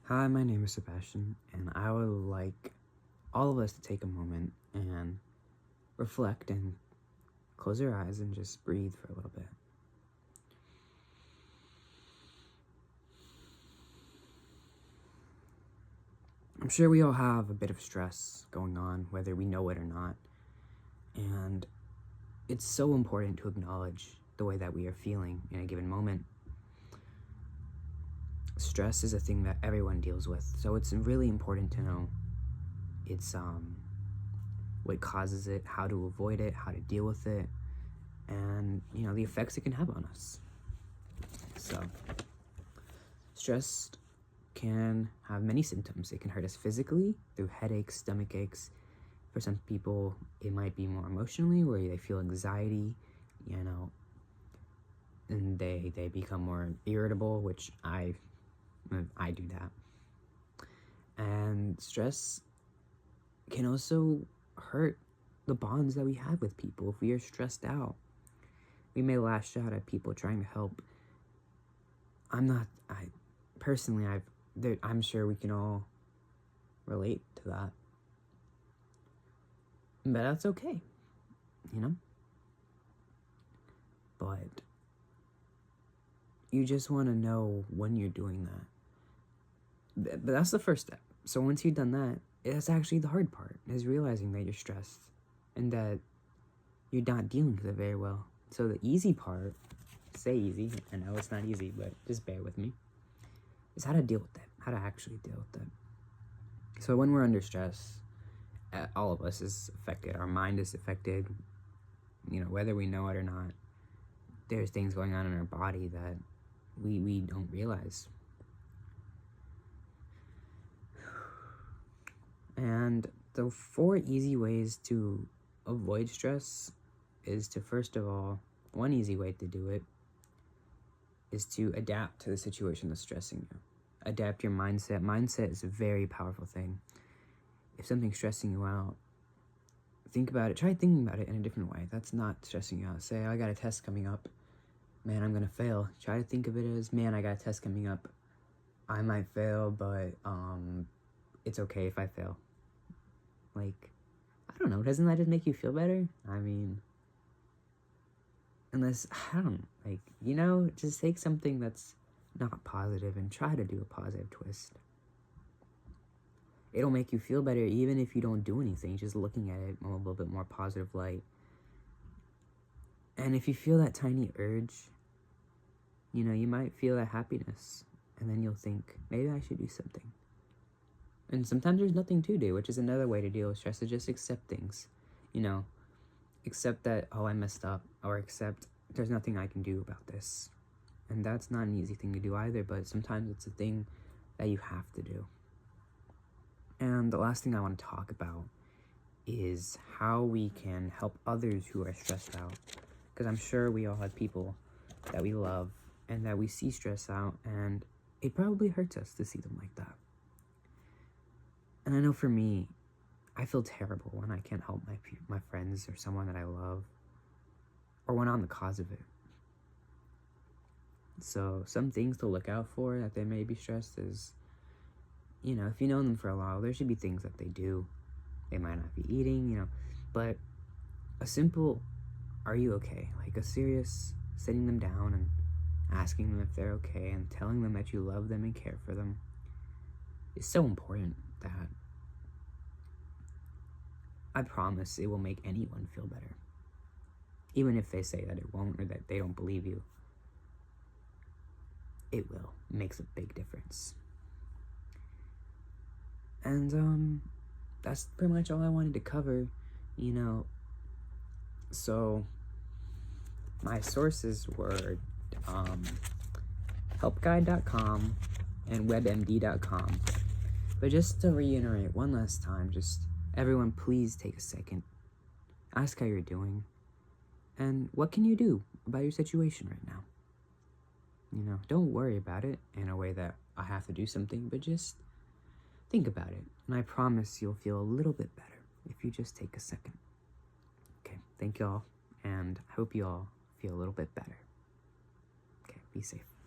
Hi, my name is Sebastian, and I would like all of us to take a moment and reflect and close our eyes and just breathe for a little bit. I'm sure we all have a bit of stress going on, whether we know it or not, and it's so important to acknowledge the way that we are feeling in a given moment. Stress is a thing that everyone deals with, so it's really important to know it's what causes it, how to avoid it, how to deal with it, and the effects it can have on us. So stress can have many symptoms. It can hurt us physically through headaches, stomach aches. For some people, it might be more emotionally, where they feel anxiety, and they become more irritable, which I do that. And stress can also hurt the bonds that we have with people. If we are stressed out, we may lash out at people trying to help. I'm sure we can all relate to that. But that's okay, But you just want to know when you're doing that. But that's the first step. So once you've done that, that's actually the hard part, is realizing that you're stressed and that you're not dealing with it very well. So the easy part, say easy, I know it's not easy, but just bear with me, is how to deal with it, how to actually deal with it. So when we're under stress, all of us is affected. Our mind is affected, whether we know it or not. There's things going on in our body that we don't realize. And the 4 easy ways to avoid stress is to, first of all, one easy way to do it is to adapt to the situation that's stressing you. Adapt your mindset. Mindset is a very powerful thing. If something's stressing you out, think about it. Try thinking about it in a different way. That's not stressing you out. Say, I got a test coming up. Man, I'm going to fail. Try to think of it as, man, I got a test coming up. I might fail, but it's okay if I fail. I don't know. Doesn't that just make you feel better? Just take something that's not positive and try to do a positive twist. It'll make you feel better even if you don't do anything, just looking at it in a little bit more positive light. And if you feel that tiny urge, you might feel that happiness, and then you'll think, maybe I should do something. And sometimes there's nothing to do, which is another way to deal with stress, is just accept things. Accept that, oh, I messed up, or accept there's nothing I can do about this. And that's not an easy thing to do either, but sometimes it's a thing that you have to do. And the last thing I want to talk about is how we can help others who are stressed out. Because I'm sure we all have people that we love and that we see stressed out, and it probably hurts us to see them like that. And I know for me, I feel terrible when I can't help my friends or someone that I love, or when I'm the cause of it. So some things to look out for that they may be stressed is, if you know them for a while, there should be things that they do. They might not be eating, but a simple, are you okay? Like a serious sitting them down and asking them if they're okay and telling them that you love them and care for them is so important that I promise it will make anyone feel better. Even if they say that it won't or that they don't believe you, it will. It makes a big difference. And that's pretty much all I wanted to cover, So my sources were helpguide.com and webmd.com. But just to reiterate one last time, just everyone, please take a second. Ask how you're doing. And what can you do about your situation right now? Don't worry about it in a way that I have to do something, but just think about it. And I promise you'll feel a little bit better if you just take a second. Okay, thank you all, and I hope you all feel a little bit better. Okay, be safe.